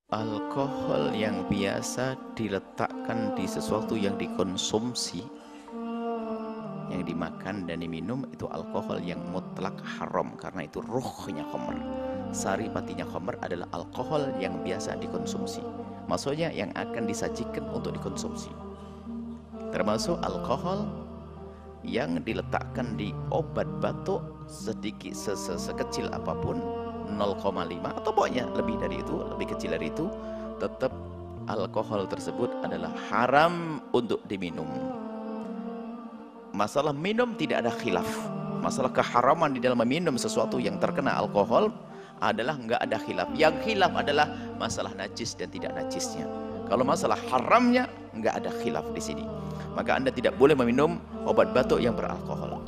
Alkohol yang biasa diletakkan di sesuatu yang dikonsumsi, yang dimakan dan diminum, itu alkohol yang mutlak haram, karena itu ruhnya khamr. Saripatinya khamr adalah alkohol yang biasa dikonsumsi, maksudnya yang akan disajikan untuk dikonsumsi. Termasuk alkohol yang diletakkan di obat batuk sedikit sekecil apapun, 0,5 atau pokoknya lebih dari itu, lebih kecil dari itu, tetap alkohol tersebut adalah haram untuk diminum. Masalah minum tidak ada khilaf. Masalah keharaman di dalam meminum sesuatu yang terkena alkohol adalah enggak ada khilaf. Yang khilaf adalah masalah najis dan tidak najisnya. Kalau masalah haramnya enggak ada khilaf di sini. Maka Anda tidak boleh meminum obat batuk yang beralkohol.